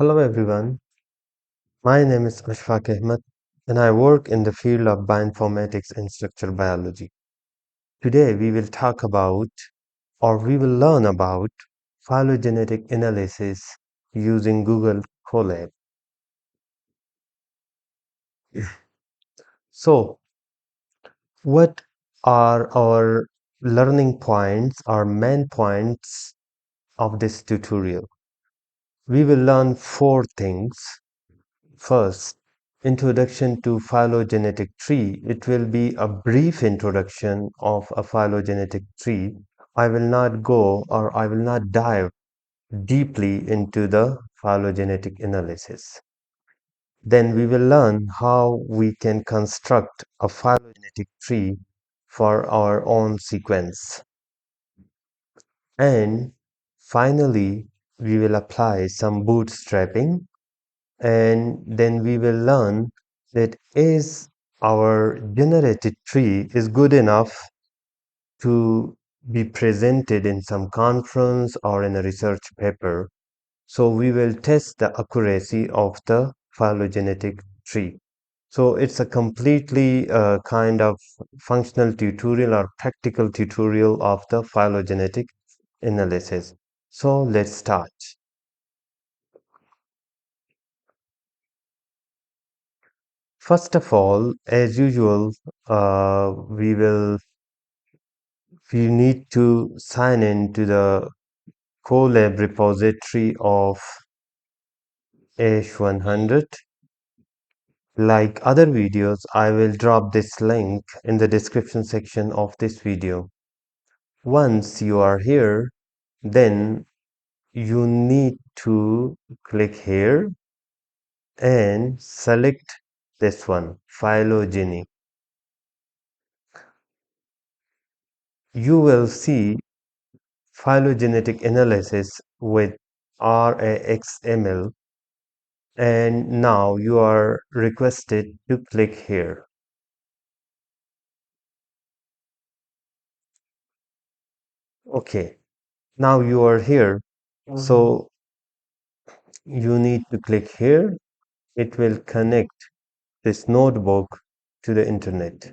Hello everyone, my name is Ashfaq Ahmed and I work in the field of bioinformatics and structural biology. Today we will talk about or we will learn about phylogenetic analysis using Google Colab. So, what are our learning points or main points of this tutorial? We will learn four things. First, introduction to phylogenetic tree. It will be a brief introduction of a phylogenetic tree. I will not go or I will not dive deeply into the phylogenetic analysis. Then we will learn how we can construct a phylogenetic tree for our own sequence. And finally, we will apply some bootstrapping and then we will learn that is our generated tree is good enough to be presented in some conference or in a research paper. So we will test the accuracy of the phylogenetic tree. So it's a completely kind of functional tutorial or practical tutorial of the phylogenetic analysis. So let's start. First of all, as usual, we need to sign in to the Colab repository of H100. Like other videos, I will drop this link in the description section of this video. Once you are here, then you need to click here and select this one, phylogeny. You will see phylogenetic analysis with RAXML, and now you are requested to click here. Okay, now you are here, so you need to click here. It will connect this notebook to the internet.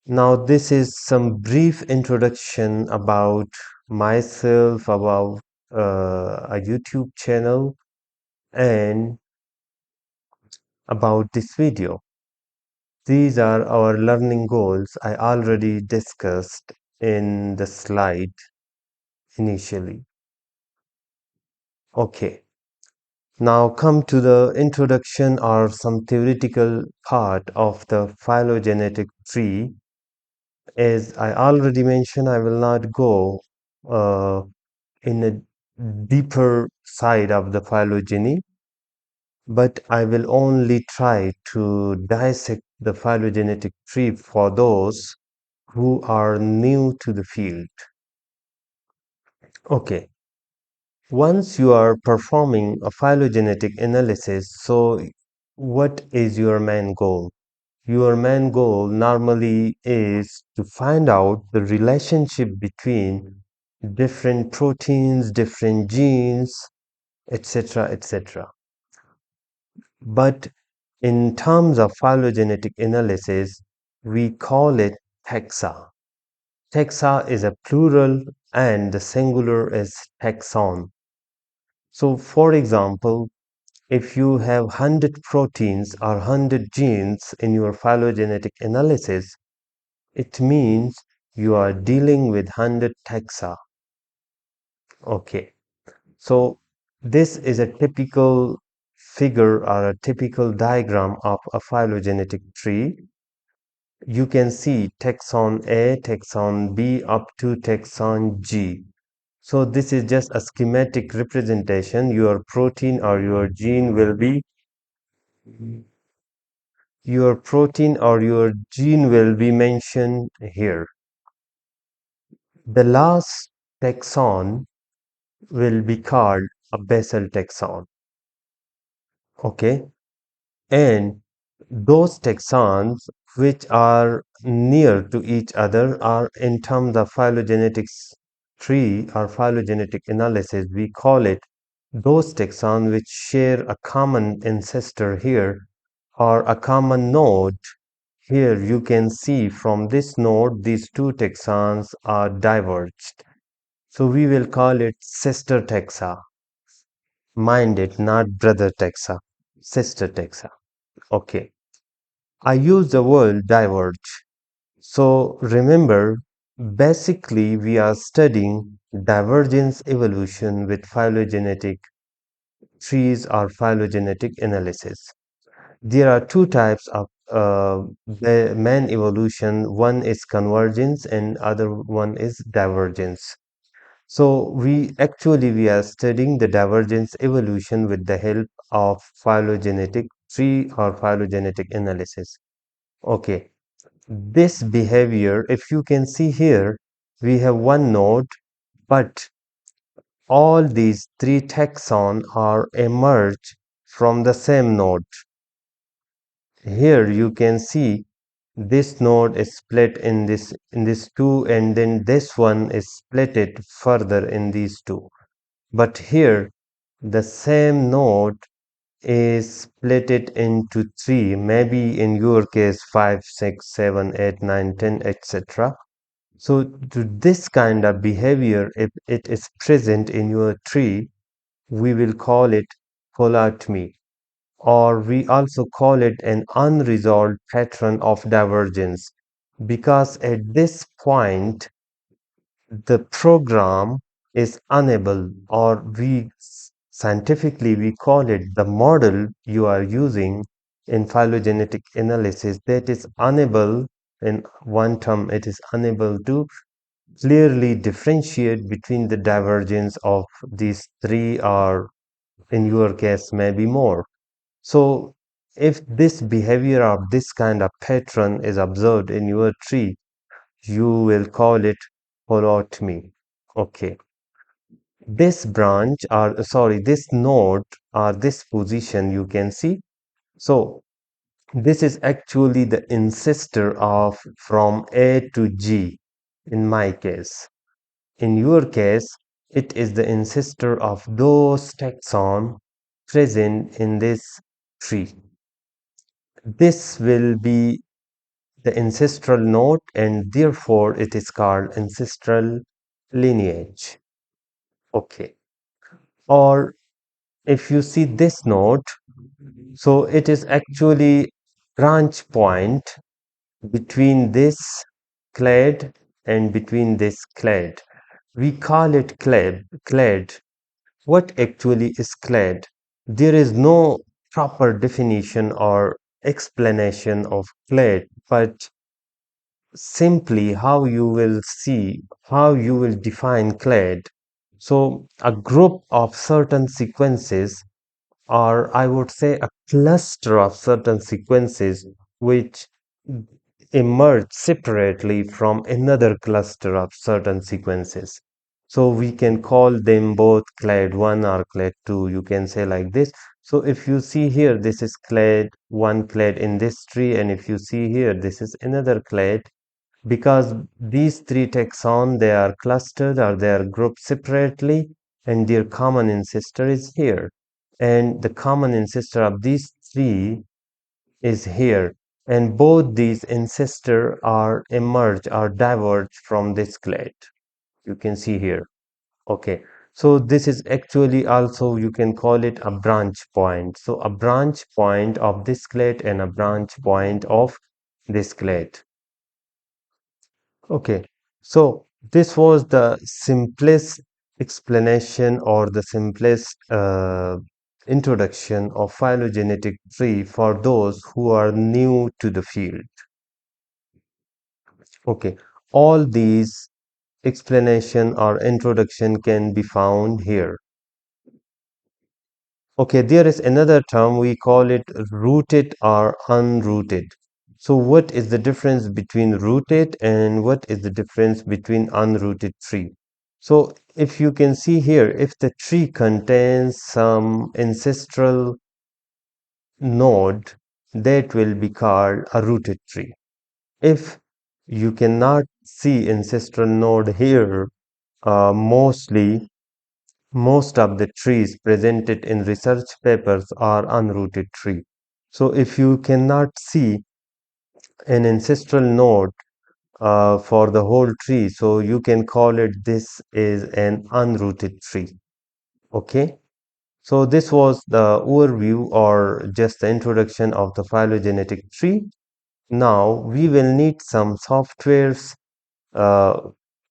Now this is some brief introduction about myself, about a YouTube channel, and about this video. These are our learning goals I already discussed in the slide initially. Okay, now come to the introduction or some theoretical part of the phylogenetic tree. As I already mentioned, I will not go in a deeper side of the phylogeny, but I will only try to dissect the phylogenetic tree for those who are new to the field. Okay, once you are performing a phylogenetic analysis, so what is your main goal? Your main goal normally is to find out the relationship between different proteins, different genes, etc., etc. But in terms of phylogenetic analysis, we call it taxa. Taxa is a plural and the singular is taxon. So, for example, if you have 100 proteins or 100 genes in your phylogenetic analysis, it means you are dealing with 100 taxa. Okay, so this is a typical figure or a typical diagram of a phylogenetic tree. You can see taxon A, taxon B up to taxon G. So this is just a schematic representation. Your protein or your gene will be mentioned here. The last taxon will be called a basal taxon. Okay, and those taxons which are near to each other are in terms of phylogenetics tree or phylogenetic analysis, we call it those taxons which share a common ancestor here or a common node. Here you can see from this node these two taxons are diverged. So we will call it sister taxa. Mind it, not brother taxa, sister taxa. Okay. I use the word diverge. So remember, basically we are studying divergence evolution with phylogenetic trees or phylogenetic analysis. There are two types of the main evolution. One is convergence and other one is divergence. So we are studying the divergence evolution with the help of phylogenetic tree or phylogenetic analysis. Okay, this behavior, if you can see here, we have one node, but all these three taxon are emerged from the same node. Here you can see this node is split in this two, and then this one is splitted further in these two. But here the same node is split it into three, maybe in your case 5, 6, 7, 8, 9, 10, etc. So to this kind of behavior, if it is present in your tree, we will call it polytomy, or we also call it an unresolved pattern of divergence, because at this point the program is unable, or we scientifically we call it the model you are using in phylogenetic analysis, that is unable, in one term it is unable to clearly differentiate between the divergence of these three, or in your case maybe more. So if this behavior of this kind of pattern is observed in your tree, you will call it holotomy. Okay. This branch, or sorry, this node or this position you can see. So this is actually the ancestor of from A to G in my case. In your case, it is the ancestor of those taxon present in this tree. This will be the ancestral node, and therefore it is called ancestral lineage. Okay. Or if you see this node, so it is actually branch point between this clade and between this clade. We call it clade. What actually is clade? There is no proper definition or explanation of clade, but simply how you will see, how you will define clade. So a group of certain sequences, or I would say a cluster of certain sequences which emerge separately from another cluster of certain sequences. So we can call them both clade 1 or clade 2. You can say like this. So if you see here, this is clade 1 clade in this tree, and if you see here, this is another clade, because these three taxon, they are clustered or they are grouped separately, and their common ancestor is here, and the common ancestor of these three is here, and both these ancestor are emerged or diverged from this clade. You can see here. Okay, so this is actually also, you can call it a branch point. So a branch point of this clade and a branch point of this clade. Okay, so this was the simplest explanation, or the simplest introduction of phylogenetic tree for those who are new to the field. Okay, all these explanation or introduction can be found here. Okay, there is another term, we call it rooted or unrooted. So what is the difference between rooted and what is the difference between unrooted tree? So if you can see here, if the tree contains some ancestral node, that will be called a rooted tree. If you cannot see ancestral node here, mostly most of the trees presented in research papers are unrooted tree. So if you cannot see an ancestral node for the whole tree, so you can call it this is an unrooted tree. Okay. So this was the overview or just the introduction of the phylogenetic tree. Now we will need some softwares uh,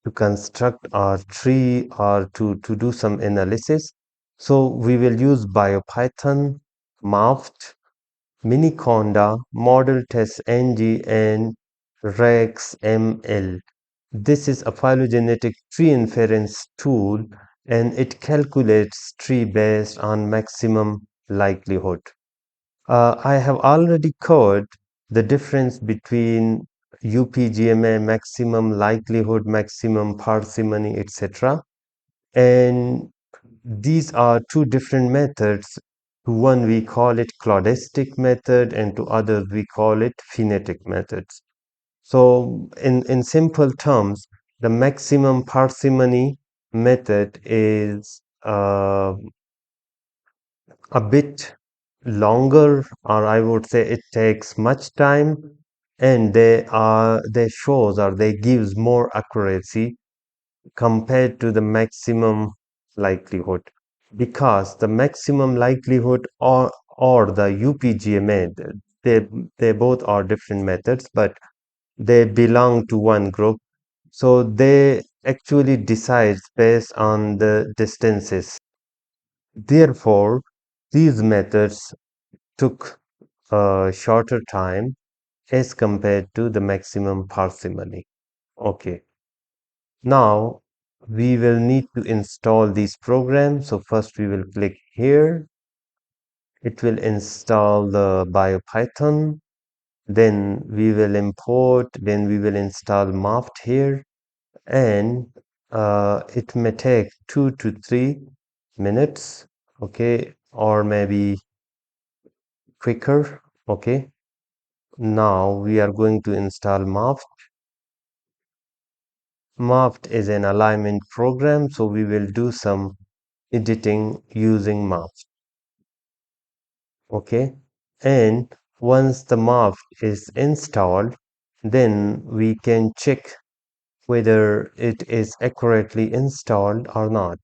to construct our tree or to do some analysis. So we will use BioPython, Maft, Miniconda, Model Test NG, and RexML. This is a phylogenetic tree inference tool and it calculates tree based on maximum likelihood. I have already covered the difference between UPGMA, maximum likelihood, maximum parsimony, etc. And these are two different methods. To one we call it cladistic method and to others we call it phonetic methods. So in simple terms, the maximum parsimony method is a bit longer, or I would say it takes much time, and they shows or they gives more accuracy compared to the maximum likelihood, because the maximum likelihood or the UPGMA, they they both are different methods, but they belong to one group, so they actually decides based on the distances. Therefore, these methods took a shorter time as compared to the maximum parsimony. Okay, now we will need to install these programs. So first we will click here. It will install the BioPython. Then we will import. Then we will install Maft here, and it may take 2 to 3 minutes. Okay, or maybe quicker. Okay, now we are going to install Maft. Maft is an alignment program, so we will do some editing using Maft. Okay, and once the Maft is installed, then we can check whether it is accurately installed or not.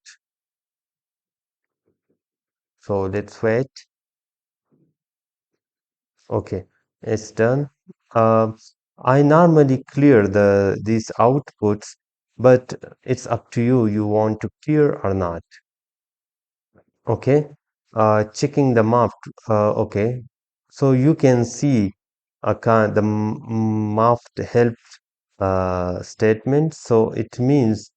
So let's wait. Okay, it's done. Uh, I normally clear these outputs, but it's up to you. You want to clear or not? Okay. Checking the map. Okay. So you can see the mapped help statement. So it means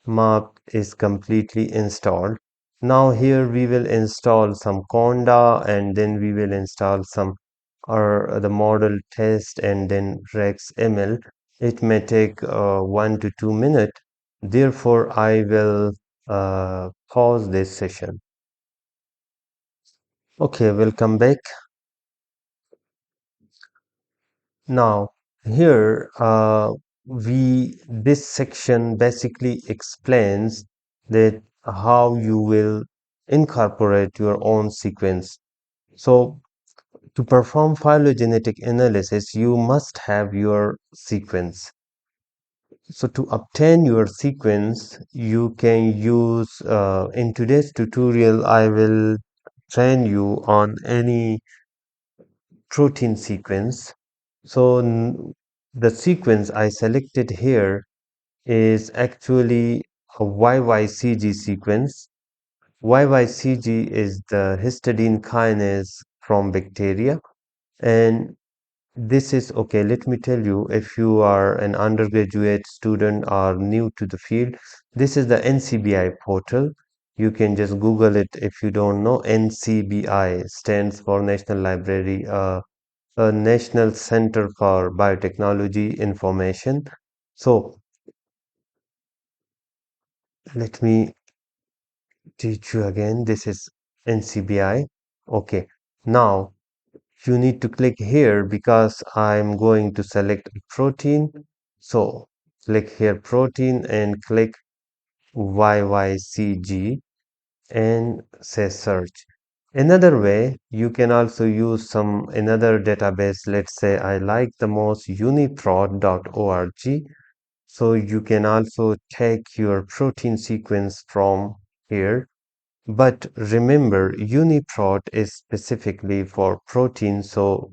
map is completely installed. Now here we will install some conda and then we will install some or the model test and then Rex ML. It may take 1 to 2 minutes. Therefore, I will pause this session. Okay, welcome back. Now, here this section basically explains that how you will incorporate your own sequence. So, to perform phylogenetic analysis, you must have your sequence. So, to obtain your sequence, you can use in today's tutorial, I will train you on any protein sequence. So the sequence I selected here is actually a YYCG sequence. YYCG is the histidine kinase from bacteria. And this is okay. Let me tell you, if you are an undergraduate student or new to the field, this is the NCBI portal. You can just Google it if you don't know. NCBI stands for National Library, a National Center for Biotechnology Information. So let me teach you again. This is NCBI. Okay. Now you need to click here because I'm going to select a protein. So click here protein and click YYCG and say search. Another way, you can also use some another database. Let's say I like the most uniprot.org. So you can also take your protein sequence from here. But remember, uniprot is specifically for protein, so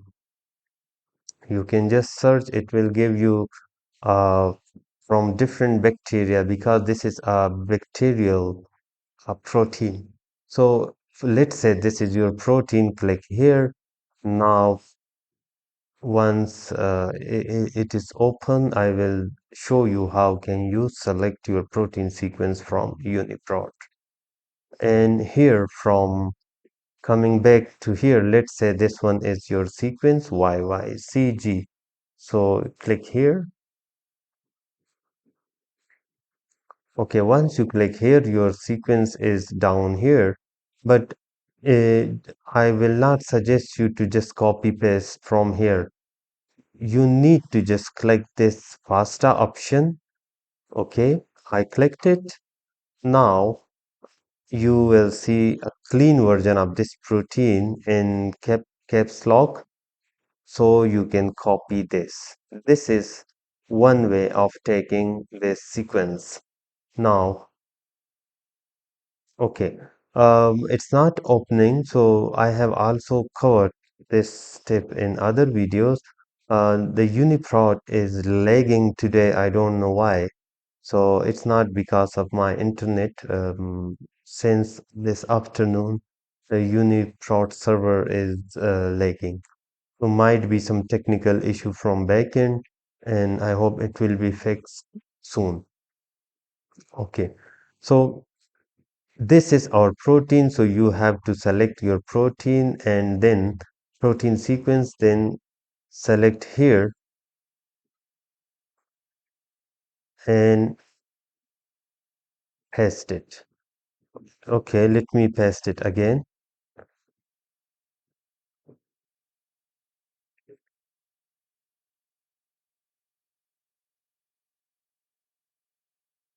you can just search. It will give you uh, from different bacteria because this is a bacterial protein. So let's say this is your protein. Click here. Now, once it is open, I will show you how can you select your protein sequence from UniProt. And here from coming back to here, let's say this one is your sequence YYCG. So click here. Okay, once you click here, your sequence is down here, but uh, I will not suggest you to just copy paste from here. You need to just click this FASTA option. Okay, I clicked it. Now you will see a clean version of this protein in caps lock, so you can copy this. This is one way of taking this sequence. Now, okay, it's not opening, so I have also covered this step in other videos. The Uniprot is lagging today. I don't know why. So it's not because of my internet. Since this afternoon, the Uniprot server is lagging. So might be some technical issue from backend, and I hope it will be fixed soon. Okay, so this is our protein. So you have to select your protein and then protein sequence, then select here and paste it. Okay, let me paste it again.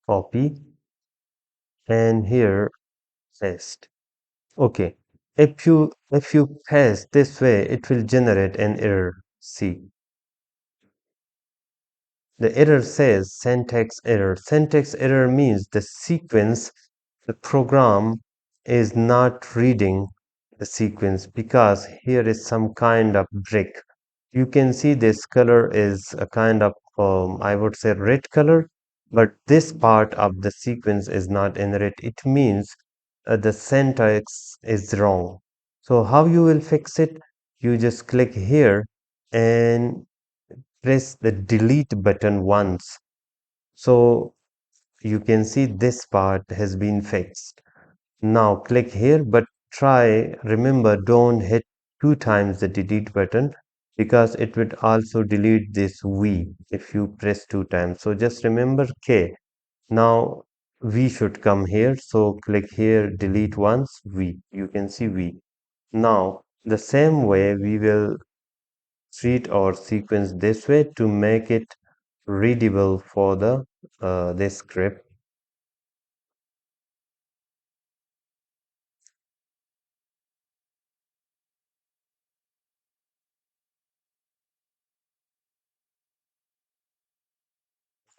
Copy and here paste. Okay. If you paste this way, it will generate an error. See, the error says syntax error. Syntax error means the sequence, the program is not reading the sequence because here is some kind of break. You can see this color is a kind of, I would say red color, but this part of the sequence is not in red. It means the syntax is wrong. So how you will fix it? You just click here and press the delete button once. So you can see this part has been fixed. Now click here, but remember, don't hit two times the delete button because it would also delete this V if you press two times. So just remember K. Now V should come here. So click here, delete once, V. You can see V. Now the same way we will treat our sequence this way to make it readable for the this script.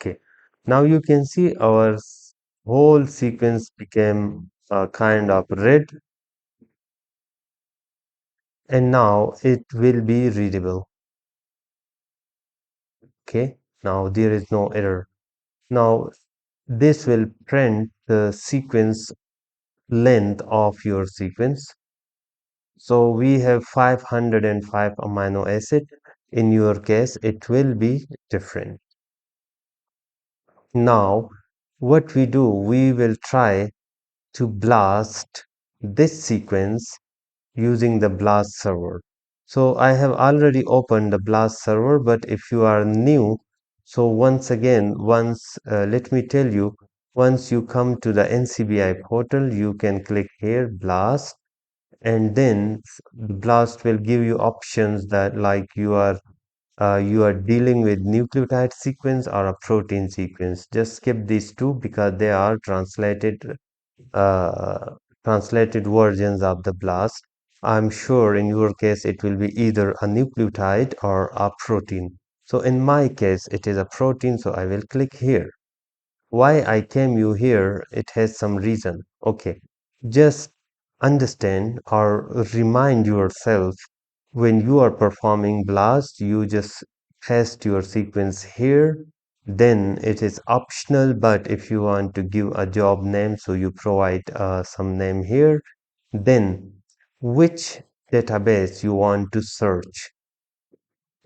Okay, now you can see our whole sequence became kind of red, and now it will be readable. Okay, now there is no error. Now this will print the sequence length of your sequence. So we have 505 amino acid. In your case, it will be different. Now, what we do, we will try to blast this sequence using the blast server. So I have already opened the blast server, but if you are new, so once again, let me tell you, once you come to the NCBI portal, you can click here, blast, and then the blast will give you options that like you are you are dealing with nucleotide sequence or a protein sequence. Just skip these two because they are uh, translated versions of the blast. I'm sure in your case it will be either a nucleotide or a protein. So in my case it is a protein, so I will click here. Why I came you here, it has some reason. Okay, just understand or remind yourself when you are performing blast, you just paste your sequence here. Then it is optional, but if you want to give a job name, so you provide some name here. Then which database you want to search.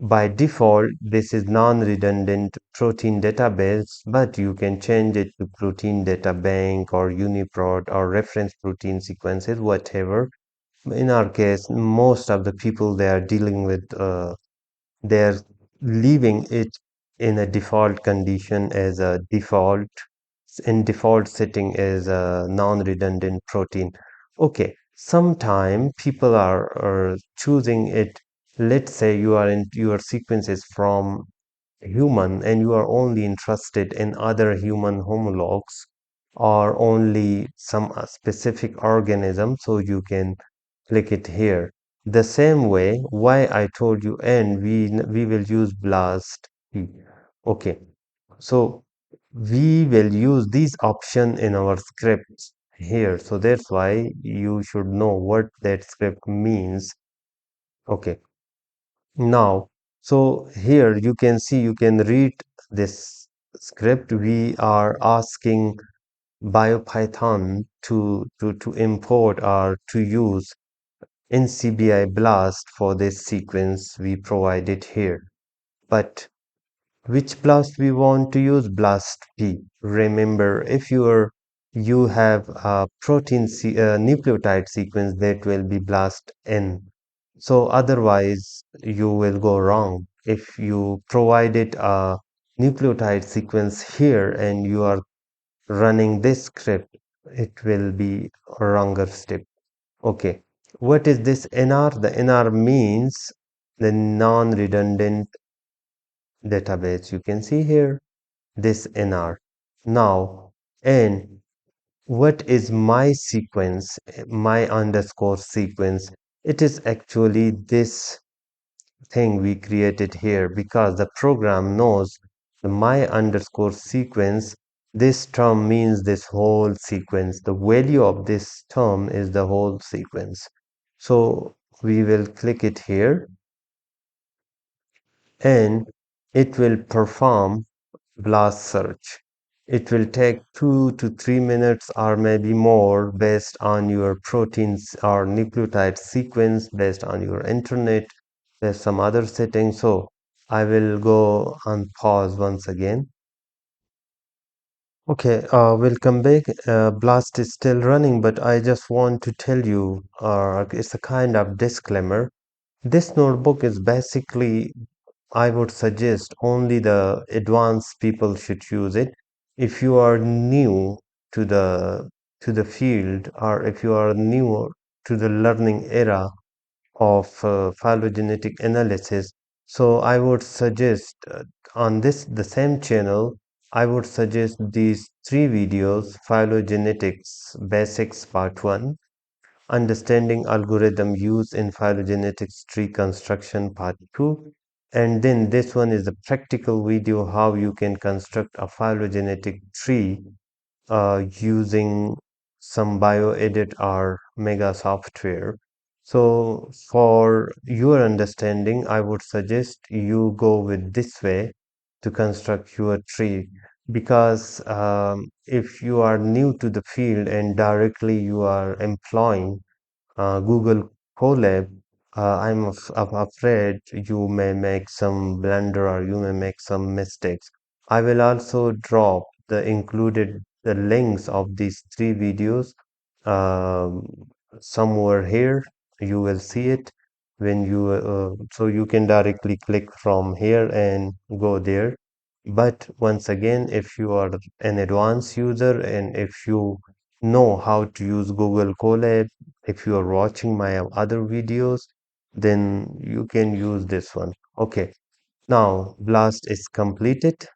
By default, this is non-redundant protein database, but you can change it to protein data bank or UniProt or reference protein sequences, whatever. In our case, most of the people they are dealing with, they're leaving it in a default condition as a default, in default setting as a non-redundant protein. Okay, sometime people are choosing it. Let's say you are in your sequences from human and you are only interested in other human homologs or only some specific organism, so you can click it here. The same way why I told you, and we will use blast p. Okay, so we will use this option in our scripts here, so that's why you should know what that script means. Okay, now, so here you can see, you can read this script. We are asking BioPython to import or to use NCBI BLAST for this sequence we provided here. But which BLAST we want to use? BLAST P. Remember, if you have a nucleotide sequence, that will be BLAST N. So otherwise you will go wrong. If you provided a nucleotide sequence here and you are running this script, it will be a wronger step. Okay, what is this NR? The NR means the non-redundant database. You can see here this NR. Now, and what is my sequence, my underscore sequence? It is actually this thing we created here because the program knows the my underscore sequence. This term means this whole sequence. The value of this term is the whole sequence. So we will click it here and it will perform blast search. It will take 2 to 3 minutes or maybe more based on your proteins or nucleotide sequence, based on your internet. There's some other settings. So I will go on pause once again. Okay, welcome back. Blast is still running, but I just want to tell you, it's a kind of disclaimer. This notebook is basically, I would suggest only the advanced people should use it. If you are new to the field, or if you are new to the learning era of phylogenetic analysis, so I would suggest on this the same channel, I would suggest these three videos: Phylogenetics Basics Part 1, Understanding Algorithm Use in Phylogenetics Tree Construction Part 2, and then this one is the practical video how you can construct a phylogenetic tree using some bioedit or mega software. So for your understanding, I would suggest you go with this way to construct your tree, because if you are new to the field and directly you are employing Google Colab, I'm afraid you may make some blunder or you may make some mistakes. I will also drop the links of these three videos um, somewhere here. You will see it when so you can directly click from here and go there. But once again, if you are an advanced user and if you know how to use Google Colab, if you are watching my other videos, then you can use this one. Okay. Now blast is completed.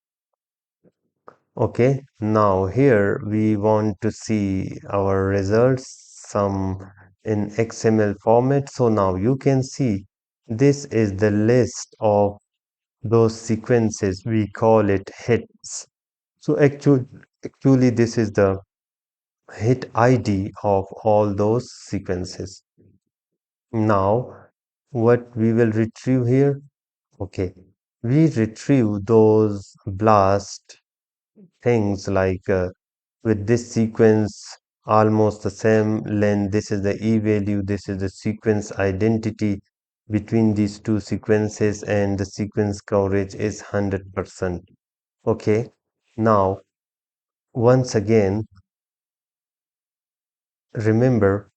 Okay, now here we want to see our results, some in XML format. So now you can see this is the list of those sequences. We call it hits. So actually this is the hit ID of all those sequences. Now what we will retrieve here? Okay, we retrieve those blast things like with this sequence almost the same length. This is the e value, this is the sequence identity between these two sequences, and the sequence coverage is 100%. Okay, now once again, remember,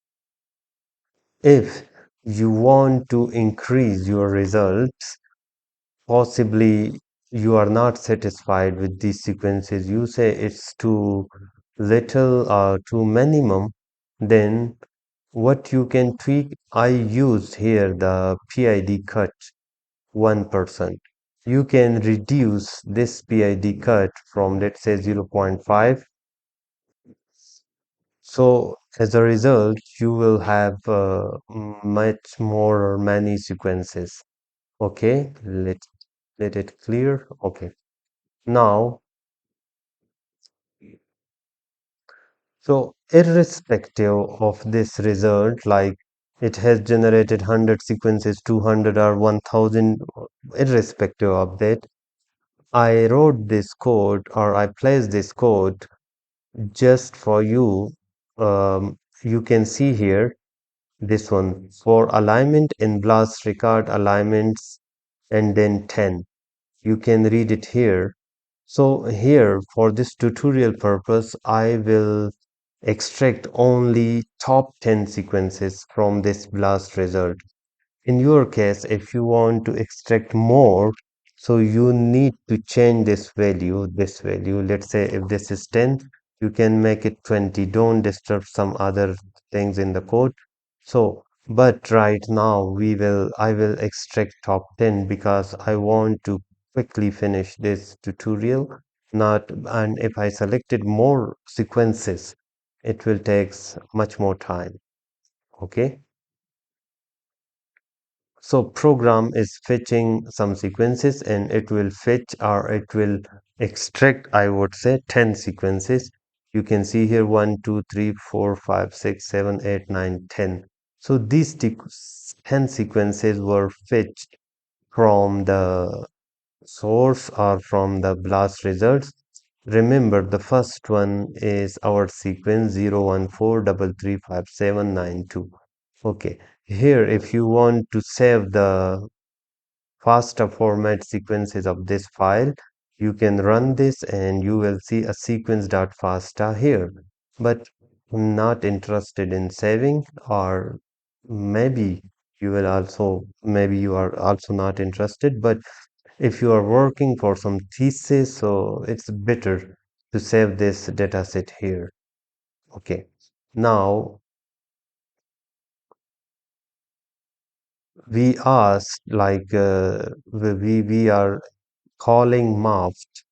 if you want to increase your results, possibly you are not satisfied with these sequences, you say it's too little or too minimum, then what you can tweak, I used here the PID cut 1%. You can reduce this PID cut from, let's say, 0.5. So as a result, you will have much more or many sequences. Okay, let it clear. Okay. Now, so irrespective of this result, like it has generated 100 sequences, 200 or 1000, irrespective of that, I wrote this code, or I placed this code just for you. You can see here this one for alignment in blast record alignments, and then 10. You can read it here. So here for this tutorial purpose, I will extract only top 10 sequences from this blast result. In your case, if you want to extract more, so you need to change this value. Let's say if this is 10, you can make it 20. Don't disturb some other things in the code. So, but right now I will extract top 10 because I want to quickly finish this tutorial. Not, and if I selected more sequences, it will take much more time. Okay. So program is fetching some sequences, and it will fetch, or it will extract, I would say, 10 sequences. You can see here 1, 2, 3, 4, 5, 6, 7, 8, 9, 10. So these 10 sequences were fetched from the source or from the blast results. Remember, the first one is our sequence 014335792. Okay, here if you want to save the FASTA format sequences of this file, you can run this and you will see a sequence.fasta here. But I'm not interested in saving, or maybe maybe you are also not interested, but if you are working for some thesis, so it's better to save this dataset here. Okay. Now we asked, like we are calling mapped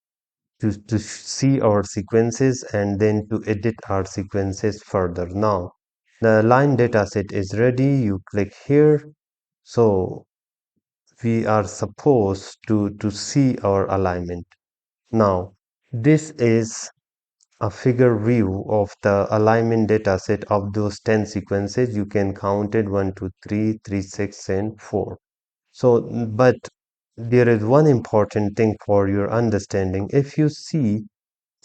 to see our sequences and then to edit our sequences further. Now the line dataset is ready. You click here. So we are supposed to see our alignment. Now this is a figure view of the alignment dataset of those 10 sequences. You can count it 1, 2, 3, 3, 6, and 4. So, but there is one important thing for your understanding. If you see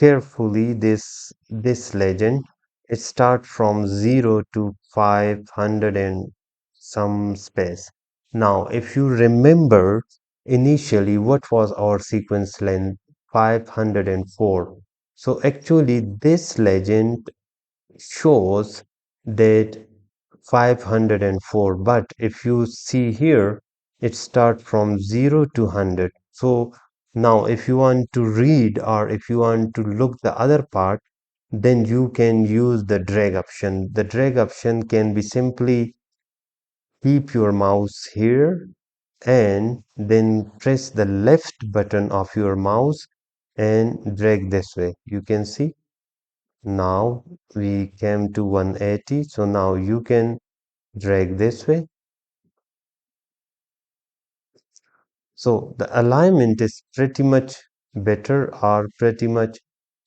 carefully this legend, it starts from 0 to 500 and some space. Now if you remember, initially what was our sequence length? 504. So actually this legend shows that 504, but if you see here, it starts from 0 to 100. So now if you want to read, or if you want to look the other part, then you can use the drag option. The drag option can be simply keep your mouse here and then press the left button of your mouse and drag this way. You can see now we came to 180. So now you can drag this way. So the alignment is pretty much better or pretty much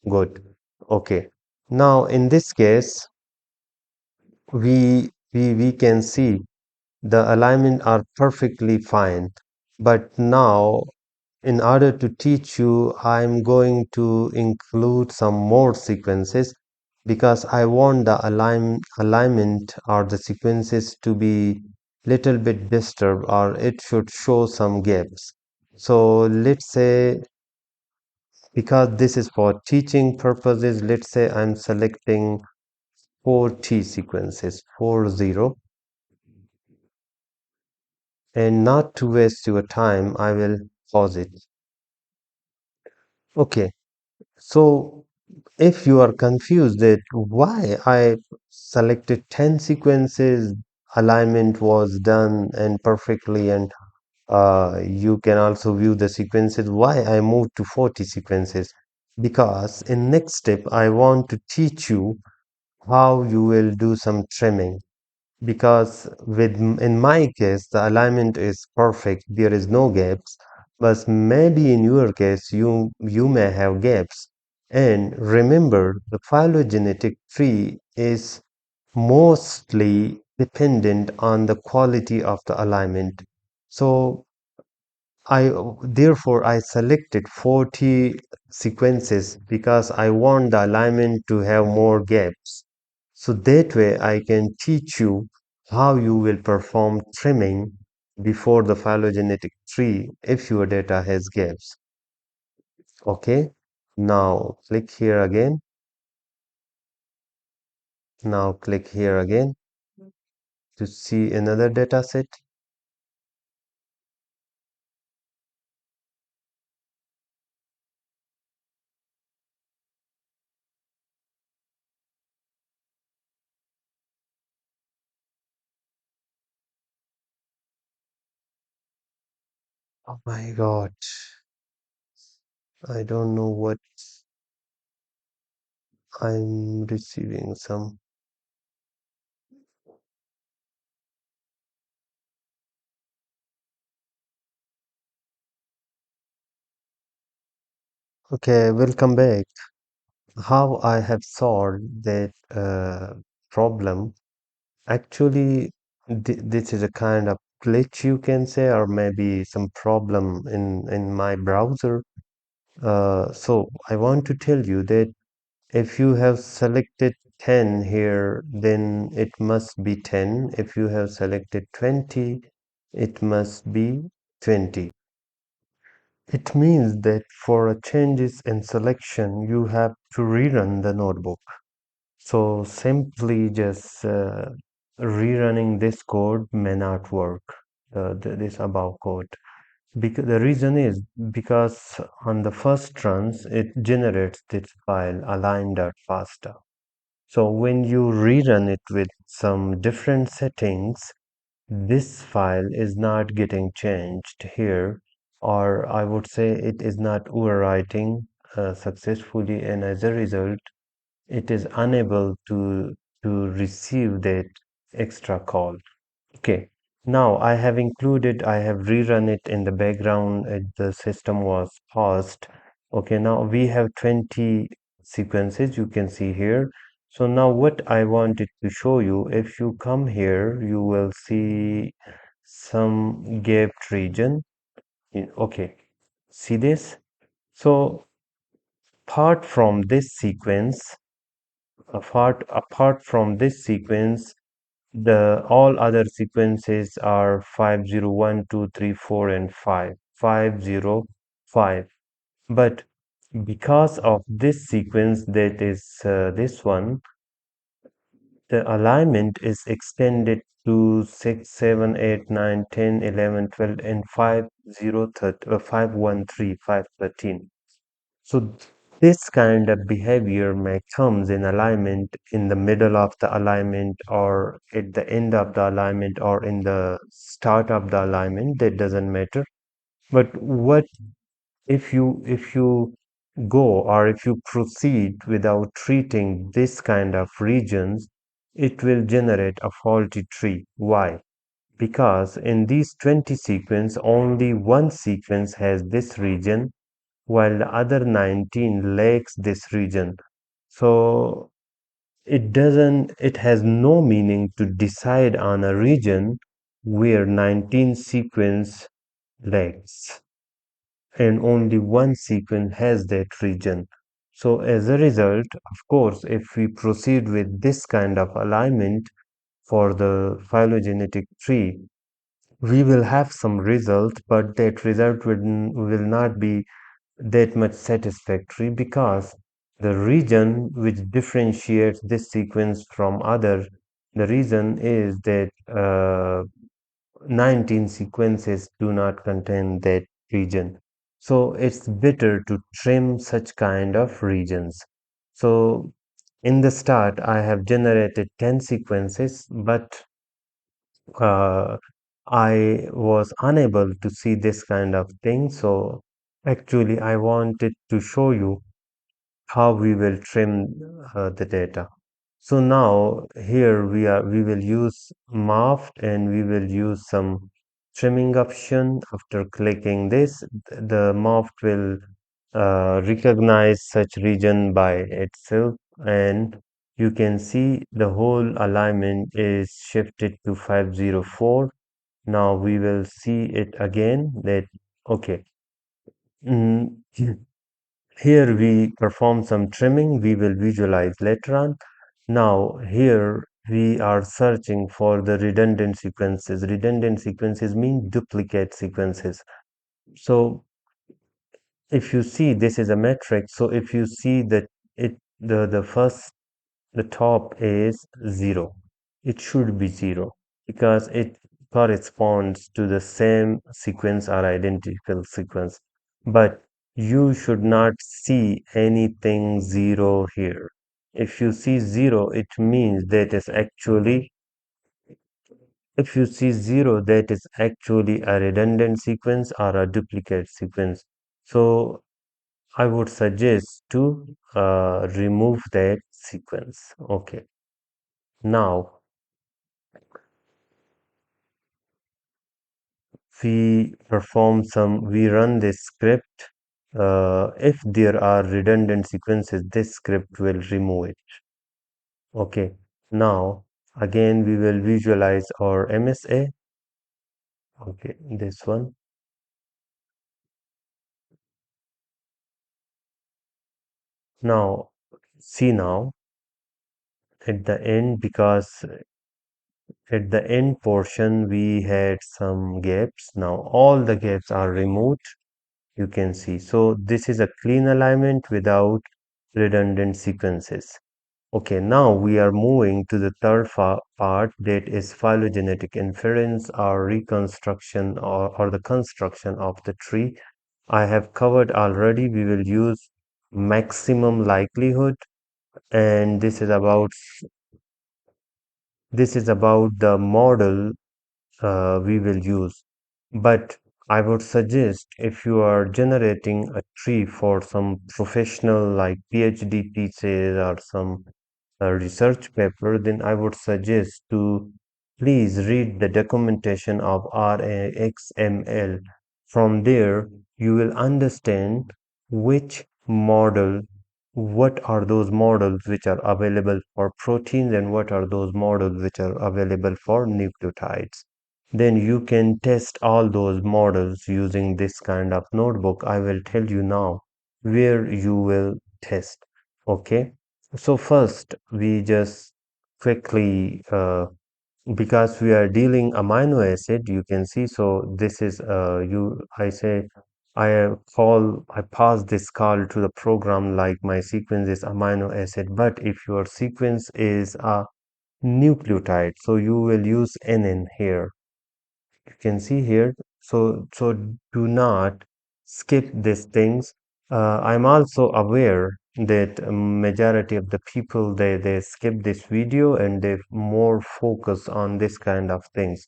good. Okay. Now in this case, we can see the alignment are perfectly fine. But now in order to teach you, I'm going to include some more sequences because I want the alignment or the sequences to be little bit disturbed, or it should show some gaps. So let's say, because this is for teaching purposes, let's say I'm selecting 4T sequences, 40, and not to waste your time, I will pause it. Okay, so if you are confused that why I selected 10 sequences, alignment was done and perfectly, and you can also view the sequences, why I moved to 40 sequences? Because in next step, I want to teach you how you will do some trimming. Because in my case the alignment is perfect, there is no gaps, but maybe in your case you may have gaps. And remember, the phylogenetic tree is mostly dependent on the quality of the alignment. So therefore I selected 40 sequences because I want the alignment to have more gaps. So that way I can teach you how you will perform trimming before the phylogenetic tree if your data has gaps. Okay, now click here again. Now click here again to see another data set. Oh my God, I don't know what I'm receiving some. Okay, welcome back. How I have solved that problem. Actually, this is a kind of glitch you can say, or maybe some problem in my browser. So I want to tell you that if you have selected 10 here, then it must be 10. If you have selected 20, it must be 20. It means that for a changes in selection, you have to rerun the notebook. So simply just rerunning this code may not work, this above code. Because the reason is because on the first runs, it generates this file align.fasta. So when you rerun it with some different settings, this file is not getting changed here, or I would say it is not overwriting successfully, and as a result, it is unable to receive that extra call. Okay, now I have included, I have rerun it in the background. The system was paused. Okay, now we have 20 sequences you can see here. So now what I wanted to show you, if you come here, you will see some gapped region. Okay, see this? So apart from this sequence, apart from this sequence, the all other sequences are 501, 2, 3, 4, and 5. 505. But because of this sequence, that is this one, the alignment is extended to 6, 7, 8, 9, 10, 11, 12, and 5, 0, 513, 513. So This kind of behavior may comes in alignment in the middle of the alignment or at the end of the alignment or in the start of the alignment. That doesn't matter. But what if you go or if you proceed without treating this kind of regions, it will generate a faulty tree. Why? Because in these 20 sequence, only one sequence has this region, while the other 19 lacks this region. So it has no meaning to decide on a region where 19 sequence lacks and only one sequence has that region. So as a result, of course, if we proceed with this kind of alignment for the phylogenetic tree, we will have some result, but that result will not be that much satisfactory because the region which differentiates this sequence from other, the reason is that 19 sequences do not contain that region. So it's better to trim such kind of regions. So in the start, I have generated 10 sequences, but uh, I was unable to see this kind of thing. So actually, I wanted to show you how we will trim the data. So now here we will use Maft and we will use some trimming option. After clicking this, the Maft will recognize such region by itself, and you can see the whole alignment is shifted to 504. Now we will see it again that okay. mm, Here we perform some trimming, we will visualize later on. Now here we are searching for the redundant sequences. Redundant sequences mean duplicate sequences. So if you see this is a matrix, so if you see that the first the top is 0. It should be 0 because it corresponds to the same sequence or identical sequence. But you should not see anything 0 here. If you see 0, it means that is actually, if you see 0, that is actually a redundant sequence or a duplicate sequence. So I would suggest to remove that sequence. Okay. Now we run this script. If there are redundant sequences, this script will remove it. Okay. Now again we will visualize our MSA. Okay, this one. Now see now at the end, because at the end portion we had some gaps. Now all the gaps are removed. You can see. So this is a clean alignment without redundant sequences. Okay, now we are moving to the third part, that is phylogenetic inference or reconstruction or the construction of the tree. I have covered already. We will use maximum likelihood, and this is about the model we will use. But I would suggest if you are generating a tree for some professional like PhD thesis or some research paper, then I would suggest to please read the documentation of RAXML. From there, you will understand which model, what are those models which are available for proteins and what are those models which are available for nucleotides. Then you can test all those models using this kind of notebook. I will tell you now where you will test. Okay. So first, we just quickly, because we are dealing amino acid, you can see. So this is I say I pass this call to the program like my sequence is amino acid. But if your sequence is a nucleotide, so you will use NN here. You can see here. So do not skip these things. I'm also aware that majority of the people they skip this video and they more focus on this kind of things.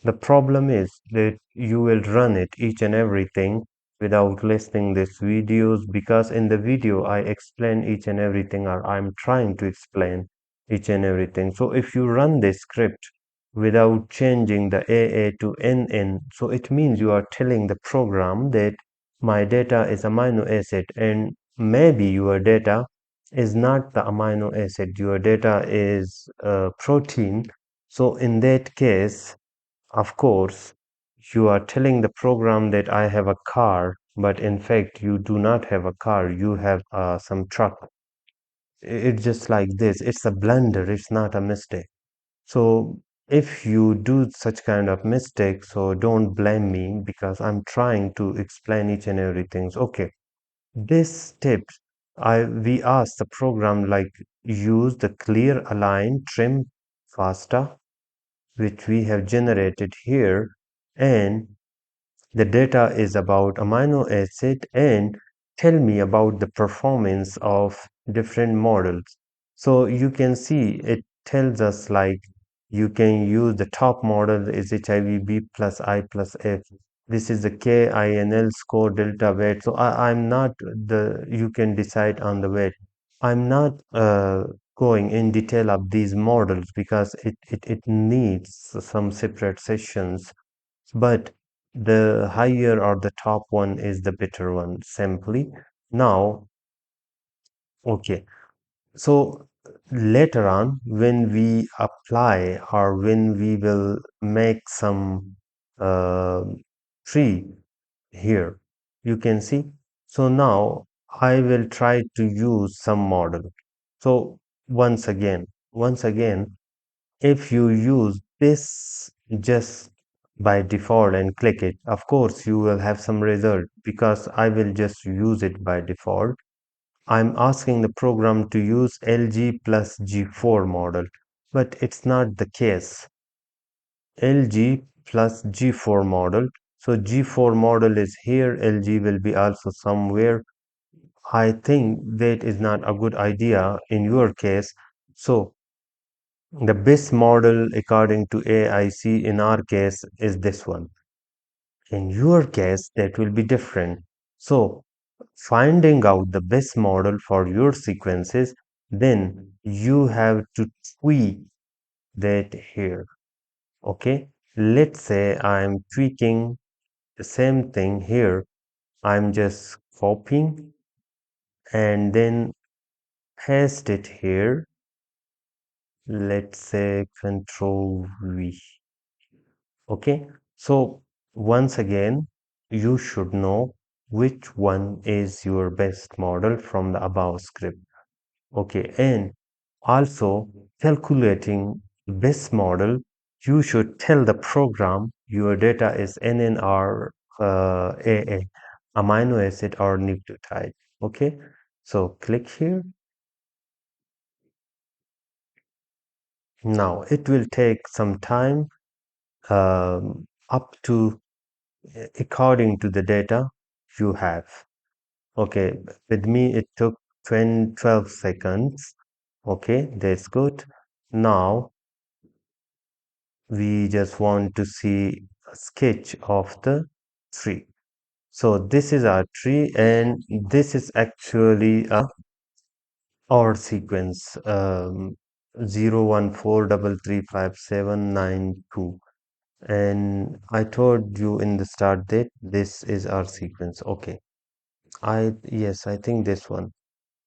The problem is that you will run it each and everything without listening these videos, because in the video I explain each and everything, or I'm trying to explain each and everything. So if you run this script without changing the AA to NN, so it means you are telling the program that my data is amino acid, and maybe your data is not the amino acid, your data is protein. So in that case, of course, you are telling the program that I have a car, but in fact, you do not have a car, you have some truck. It's just like this. It's a blunder, it's not a mistake. So, if you do such kind of mistake, so don't blame me because I'm trying to explain each and everything. So, okay, this tips, we ask the program like use the clear, align, trim, FASTA, which we have generated here, and the data is about amino acid, and tell me about the performance of different models. So you can see it tells us like you can use the top model is HIV-B plus I plus F. This is the KINL score delta weight. So I'm not you can decide on the weight. I'm not going in detail of these models because it needs some separate sessions, but the higher or the top one is the better one simply. Now, okay, so later on when we apply or when we will make some uh, tree here, you can see. So now I will try to use some model. So once again, if you use this just by default and click it, of course you will have some result because I will just use it by default. I'm asking the program to use LG plus G4 model, but it's not the case. LG plus G4 model. So G4 model is here, LG will be also somewhere. I think that is not a good idea in your case. So the best model according to AIC in our case is this one. In your case, that will be different. So, finding out the best model for your sequences, then you have to tweak that here. Okay, let's say I'm tweaking the same thing here. I'm just copying and then paste it here. Let's say Control V. Okay, so once again, you should know which one is your best model from the above script. Okay, and also calculating best model, you should tell the program your data is NNR AA, amino acid or nucleotide. Okay, so click here. Now it will take some time, up to according to the data you have. Okay, with me it took 20, 12 seconds. Okay, that's good. Now we just want to see a sketch of the tree. So this is our tree and this is actually a OR sequence, 014335792. And I told you in the start that this is our sequence. Okay. Yes, I think this one.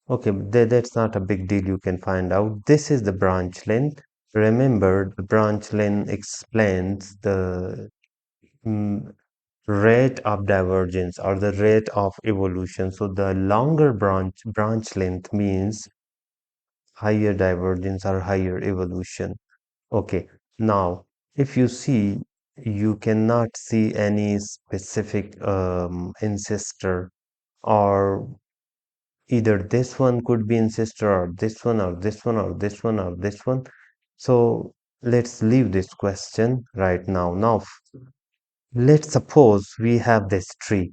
Okay, but that's not a big deal. You can find out. This is the branch length. Remember, the branch length explains the mm, rate of divergence or the rate of evolution. So the longer branch length means higher divergence or higher evolution. Okay, now if you see, you cannot see any specific ancestor, or either this one could be ancestor or this one or this one or this one or this one. So let's leave this question right now. Now let's suppose we have this tree.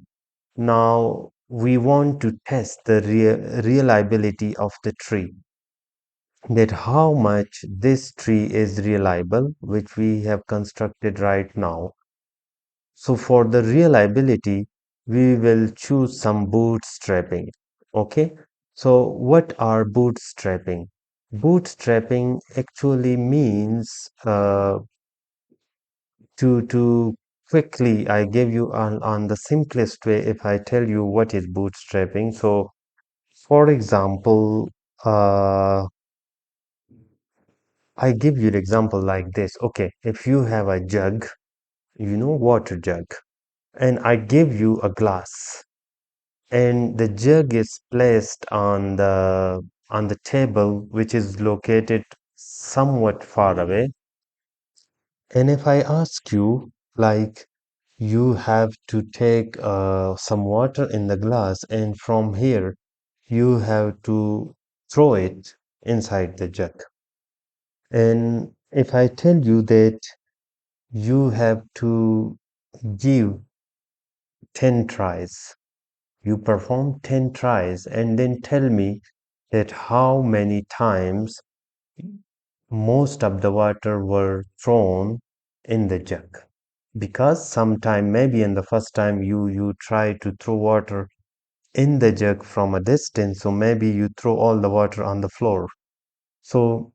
Now we want to test the reliability of the tree, that how much this tree is reliable, which we have constructed right now. So for the reliability, we will choose some bootstrapping. Okay. So what are bootstrapping? Bootstrapping actually means to quickly, I give you on the simplest way if I tell you what is bootstrapping. So for example, uh, I give you an example like this. Okay, if you have a jug, water jug, and I give you a glass, and the jug is placed on the table, which is located somewhat far away. And if I ask you, like, you have to take some water in the glass, and from here you have to throw it inside the jug. And if I tell you that you have to give 10 tries, you perform 10 tries, and then tell me that how many times most of the water were thrown in the jug. Because sometime maybe in the first time you try to throw water in the jug from a distance, so maybe you throw all the water on the floor. So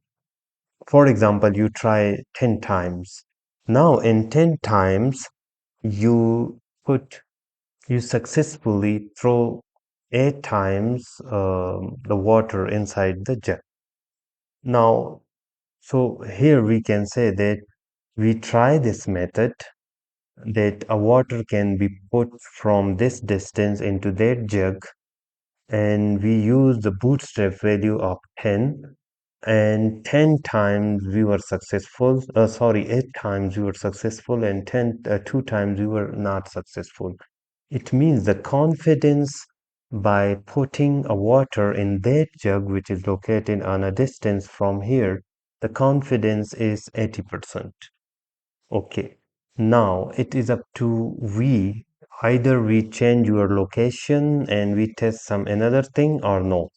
for example, you try 10 times. Now in 10 times you put you successfully throw 8 times the water inside the jug. Now, so here we can say that we try this method, that a water can be put from this distance into that jug, and we use the bootstrap value of 10, and 10 times we were successful, sorry, 8 times we were successful, and 2 times we were not successful. It means the confidence by putting a water in that jug, which is located on a distance from here, the confidence is 80%. Okay. Now it is up to we, either we change your location and we test some another thing or no.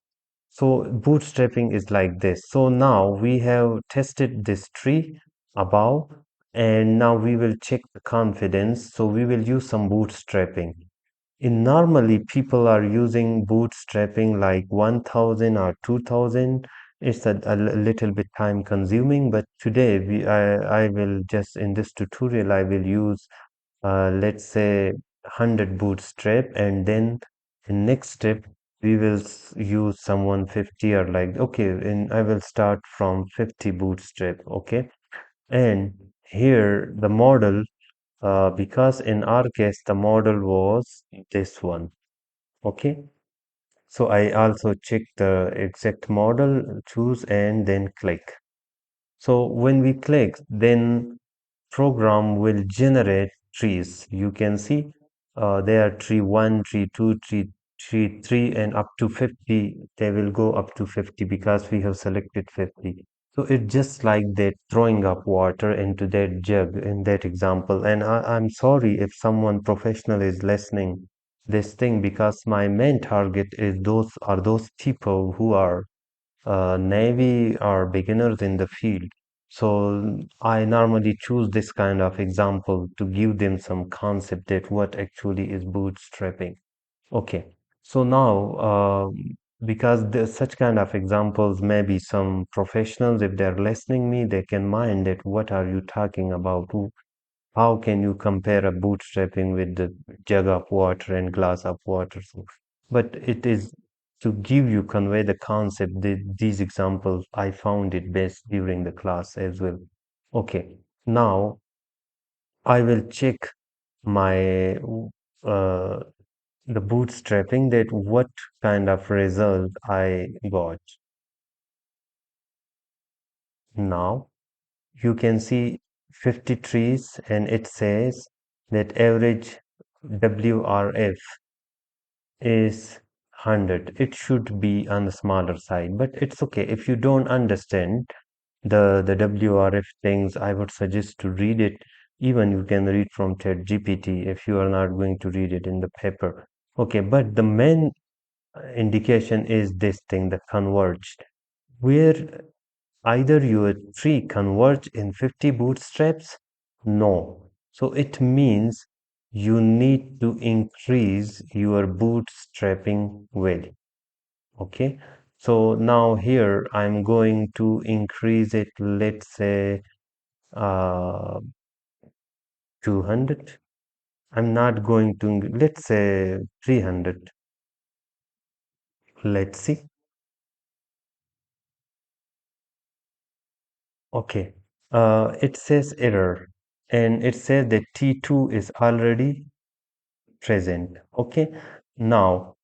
So bootstrapping is like this. So now we have tested this tree above, and now we will check the confidence. So we will use some bootstrapping. In normally people are using bootstrapping like 1000 or 2000. It's a little bit time consuming, but today I will just in this tutorial I will use let's say 100 bootstrap, and then in next step we will use some 150, or like, okay, and I will start from 50 bootstrap. Okay. And here the model, because in our case the model was this one. Okay. So I also check the exact model, choose, and then click. So when we click, then program will generate trees. You can see there are tree 1, tree 2, tree 3, and up to 50. They will go up to 50 because we have selected 50. So it's just like that, throwing up water into that jug in that example. And I'm sorry if someone professional is listening this thing, because my main target is those people who are navy or beginners in the field. So I normally choose this kind of example to give them some concept that what actually is bootstrapping. Okay, so now because there's such kind of examples, maybe some professionals, if they're listening me, they can mind that what are you talking about? How can you compare a bootstrapping with the jug of water and glass of water? So, but it is to give you convey the concept that these examples I found it best during the class as well. Okay, now I will check my the bootstrapping, that what kind of result I got. Now you can see 50 trees, and it says that average WRF is 100. It should be on the smaller side, but it's okay. If you don't understand the WRF things, I would suggest to read it. Even you can read from ChatGPT if you are not going to read it in the paper. Okay, but the main indication is this thing, the converged, where either your tree converge in 50 bootstraps? No. So it means you need to increase your bootstrapping value. Okay. So now here I'm going to increase it, let's say 200. I'm not going to, let's say 300. Let's see. Okay. It says error and it says that T2 is already present. Okay. Now,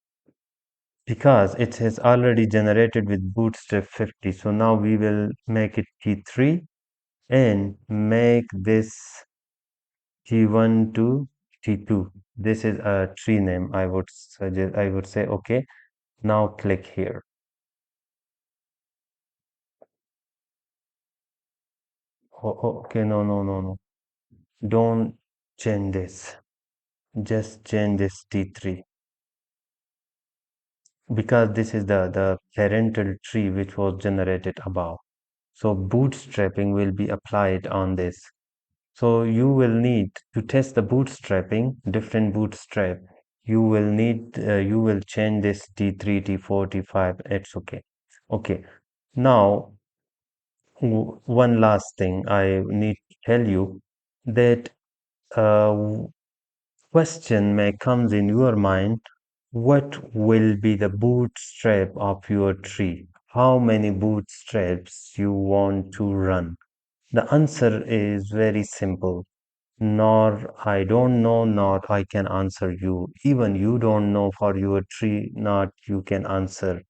because it has already generated with bootstrap 50, so now we will make it T3 and make this T1 to T2. This is a tree name. I would suggest, I would say, okay, now click here. Okay, no, no, no, no. Don't change this. Just change this T3 because this is the parental tree which was generated above. So bootstrapping will be applied on this. So you will need to test the bootstrapping, different bootstrap. You will change this T3, T4, T5. It's okay. Okay. Now, one last thing I need to tell you that uh, question may comes in your mind, what will be the bootstrap of your tree? How many bootstraps you want to run? The answer is very simple. Nor I don't know, nor I can answer you. Even you don't know for your tree, not you can answer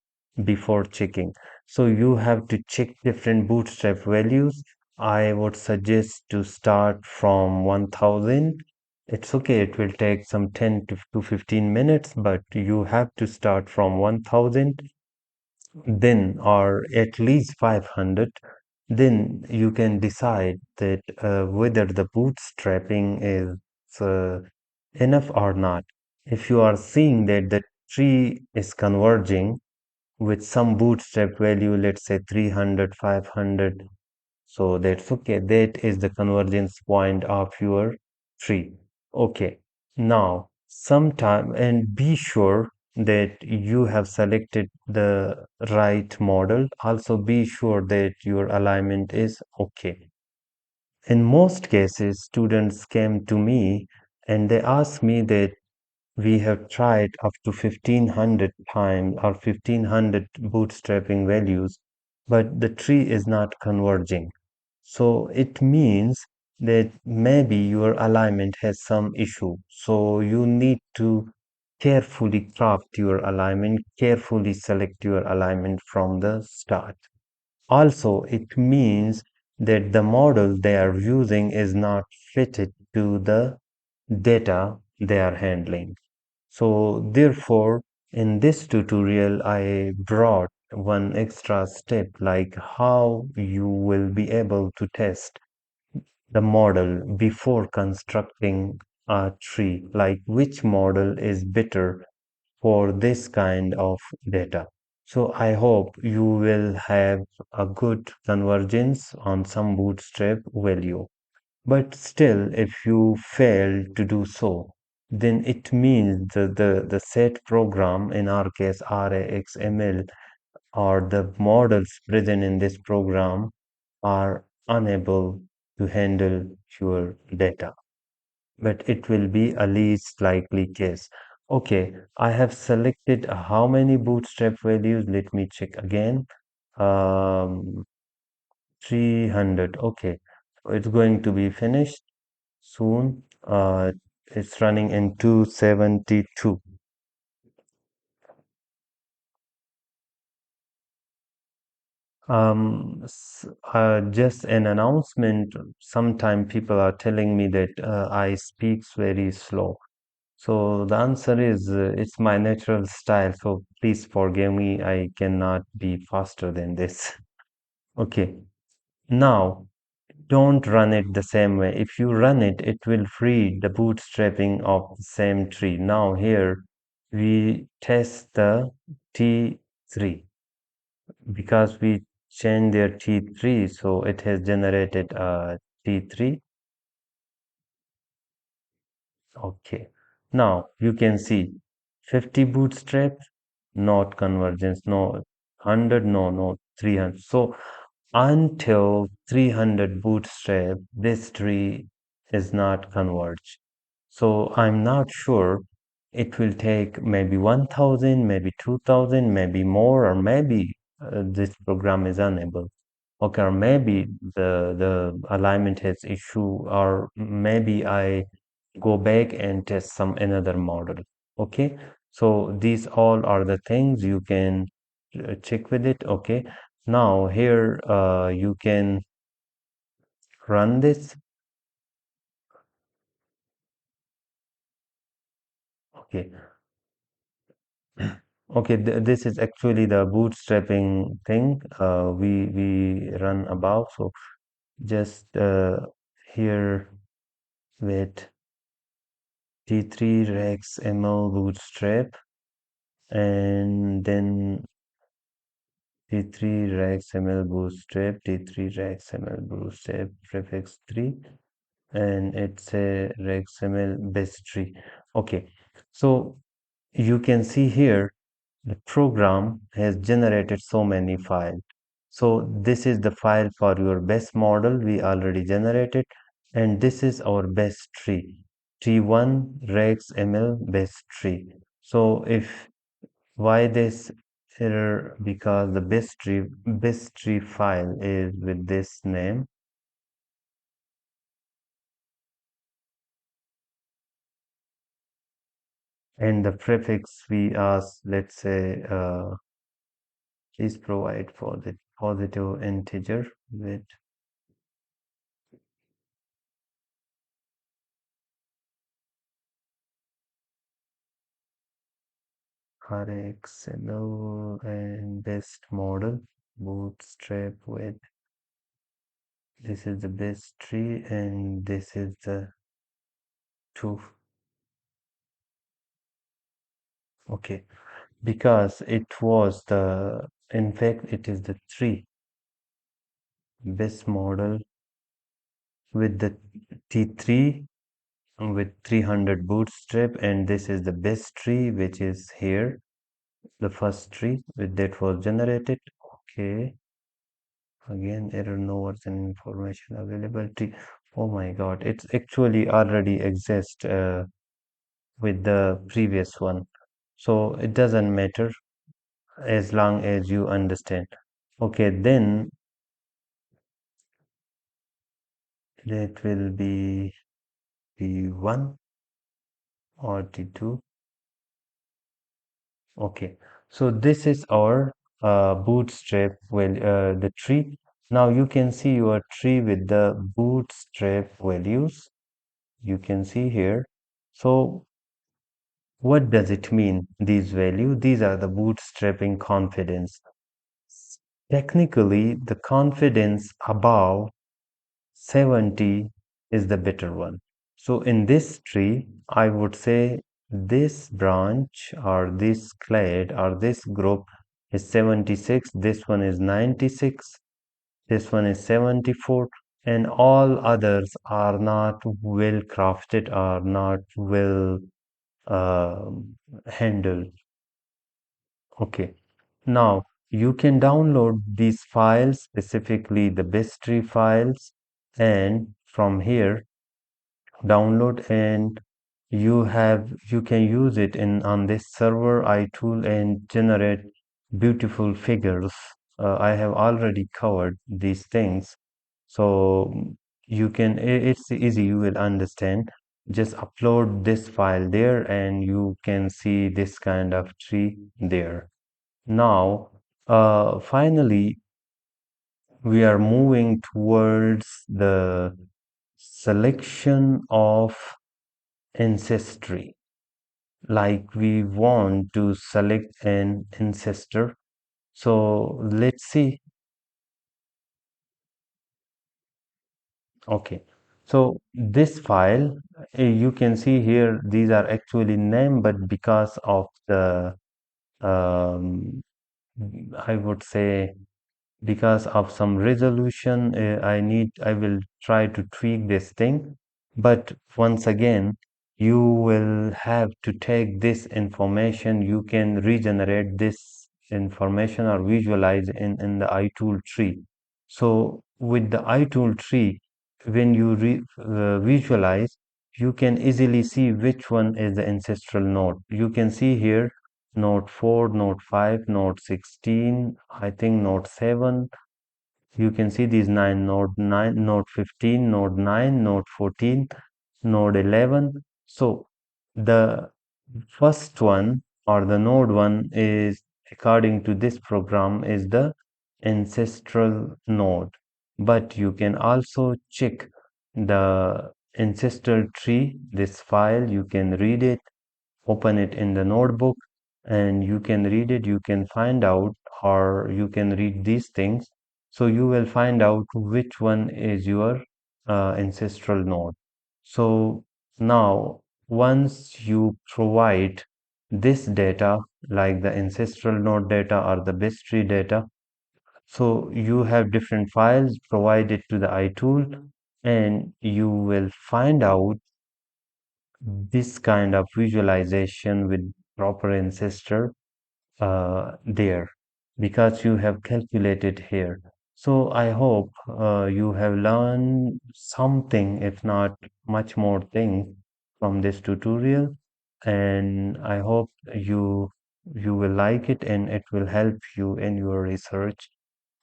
before checking. So you have to check different bootstrap values. I would suggest to start from 1000. It's okay, it will take some 10 to 15 minutes, but you have to start from 1000 then or at least 500, then you can decide that whether the bootstrapping is uh, enough or not. If you are seeing that the tree is converging with some bootstrap value, let's say 300, 500, so that's okay. That is the convergence point of your tree. Okay. Now, sometime and be sure that you have selected the right model. Also be sure that your alignment is okay. In most cases, students came to me and they asked me that we have tried up to 1500 times or 1500 bootstrapping values, but the tree is not converging. So it means that maybe your alignment has some issue. So you need to carefully craft your alignment, carefully select your alignment from the start. Also, it means that the model they are using is not fitted to the data they are handling. So therefore, in this tutorial, I brought one extra step like how you will be able to test the model before constructing a tree, like which model is better for this kind of data. So I hope you will have a good convergence on some bootstrap value. But still, if you fail to do so, then it means the set program, in our case RAXML, or the models present in this program are unable to handle your data. But it will be a least likely case. Okay, I have selected how many bootstrap values. Let me check again. Um, 300. Okay, it's going to be finished soon. It's running in 272. Just an announcement. Sometime people are telling me that I speaks very slow. So the answer is it's my natural style. So please forgive me. I cannot be faster than this. Okay. Now, don't run it the same way. If you run it, it will free the bootstrapping of the same tree. Now here we test the T3 because we changed their T3, so it has generated a T3. Okay. Now you can see 50 bootstraps, not convergence, no 100, no 300. So until 300 bootstrap, this tree is not converged. So I'm not sure, it will take maybe 1000, maybe 2000, maybe more, or maybe this program is unable. Okay, or maybe the alignment has issue, or maybe I go back and test some another model. Okay, so these all are the things you can check with it. Okay, now here you can run this. Okay, okay, this is actually the bootstrapping thing we run above. So just here with T3 Rex ML bootstrap, and then T3 Rex ML bootstrap, T3 Rex ML bootstrap prefix 3, and it's a Rex ML best tree. Okay, so you can see here the program has generated so many files. So this is the file for your best model we already generated, and this is our best tree, T1 Rex ML best tree. So if why this error? Because the best tree file is with this name, and the prefix we ask, let's say, please provide for the positive integer with RxML and best model bootstrap with, this is the best tree and this is the two. Okay, because it was the, in fact it is the three best model with the T3 with 300 bootstrap, and this is the best tree which is here, the first tree with that was generated. Okay, again error, no version information available tree. Oh my god, it's actually already exist with the previous one, so it doesn't matter as long as you understand. Okay, then that will be T1 or T2. Okay, so this is our bootstrap, well, the tree. Now you can see your tree with the bootstrap values. You can see here. So what does it mean, these values? These are the bootstrapping confidence. Technically, the confidence above 70 is the better one. So in this tree, I would say this branch or this clade or this group is 76, this one is 96, this one is 74, and all others are not well crafted or not well uh, handled. Okay. Now you can download these files, specifically the best tree files, and from here download, and you can use it in on this server iTool and generate beautiful figures. I have already covered these things, so you can it's easy, you will understand. Just upload this file there and you can see this kind of tree there. Now finally we are moving towards the selection of ancestry. Like we want to select an ancestor. So let's see. Okay. So this file, you can see here, these are actually named, but because of the, um, I would say, because of some resolution, I will try to tweak this thing. But once again, you will have to take this information. You can regenerate this information or visualize in the iTool tree. So with the iTool tree, when you visualize, you can easily see which one is the ancestral node. You can see here node 4, node 5, node 16, I think node 7. You can see these 9, node 15, node 9, node 14, node 11. So the first one, or the node 1, is, according to this program, is the ancestral node. But you can also check the ancestral tree, this file. You can read it, open it in the notebook, and you can read it. You can find out, or you can read these things, so you will find out which one is your ancestral node. So now, once you provide this data, like the ancestral node data or the base tree data, so you have different files, provided to the iTool, and you will find out this kind of visualization with proper ancestor there, because you have calculated here. So I hope you have learned something, if not much more things, from this tutorial, and I hope you will like it and it will help you in your research.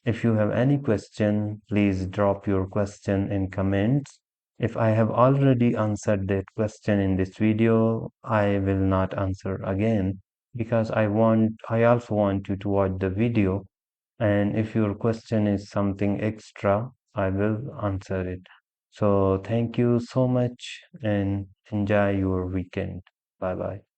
If you have any question, please drop your question in comments. If I have already answered that question in this video, I will not answer again, because I also want you to watch the video, and if your question is something extra, I will answer it. So thank you so much and enjoy your weekend. Bye bye.